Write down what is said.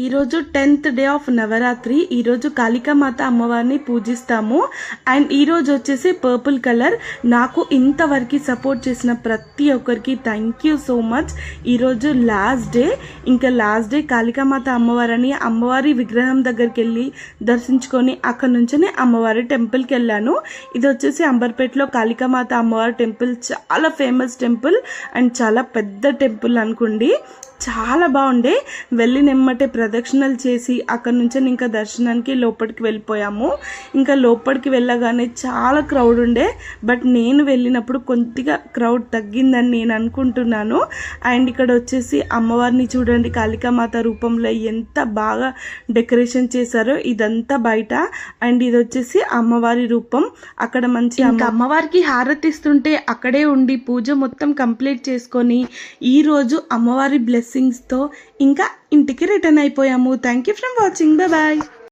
ఈరోజు 10th day of Navratri. ఈరోజు కాళికామాత అమ్మవారిని పూజిస్తాము. అండ్ ఈరోజు వచ్చేసి పర్పుల్ కలర్. నాకు ఇంతవరకు సపోర్ట్ చేసిన ప్రతి ఒక్కరికి థ్యాంక్ యూ సో మచ్. ఈరోజు లాస్ట్ డే. ఇంకా లాస్ట్ డే కాళికామాత అమ్మవారిని అమ్మవారి విగ్రహం దగ్గరికి వెళ్ళి దర్శించుకొని అక్కడ నుంచే అమ్మవారి టెంపుల్కి వెళ్ళాను. ఇది వచ్చేసి అంబర్పేటలో కాళికామాత అమ్మవారి టెంపుల్. చాలా ఫేమస్ టెంపుల్ అండ్ చాలా పెద్ద టెంపుల్ అనుకోండి. చాలా బాగుండే. వెళ్ళి నెమ్మటే ప్రదక్షిణలు చేసి అక్కడ నుంచి ఇంకా దర్శనానికి లోపలికి వెళ్ళిపోయాము. ఇంకా లోపలికి వెళ్ళగానే చాలా క్రౌడ్ ఉండే. బట్ నేను వెళ్ళినప్పుడు కొద్దిగా క్రౌడ్ తగ్గిందని నేను అనుకుంటున్నాను. అండ్ ఇక్కడ వచ్చేసి అమ్మవారిని చూడండి, కాళికామాత రూపంలో ఎంత బాగా డెకరేషన్ చేశారో. ఇదంతా బయట. అండ్ ఇది వచ్చేసి అమ్మవారి రూపం. అక్కడ మంచి అమ్మవారికి హారతిస్తుంటే అక్కడే ఉండి పూజ మొత్తం కంప్లీట్ చేసుకొని ఈరోజు అమ్మవారి బ్లెస్సింగ్స్తో ఇంకా ఇంటికి రిటర్న్ అయిపోయాము. Thank you for watching. Bye.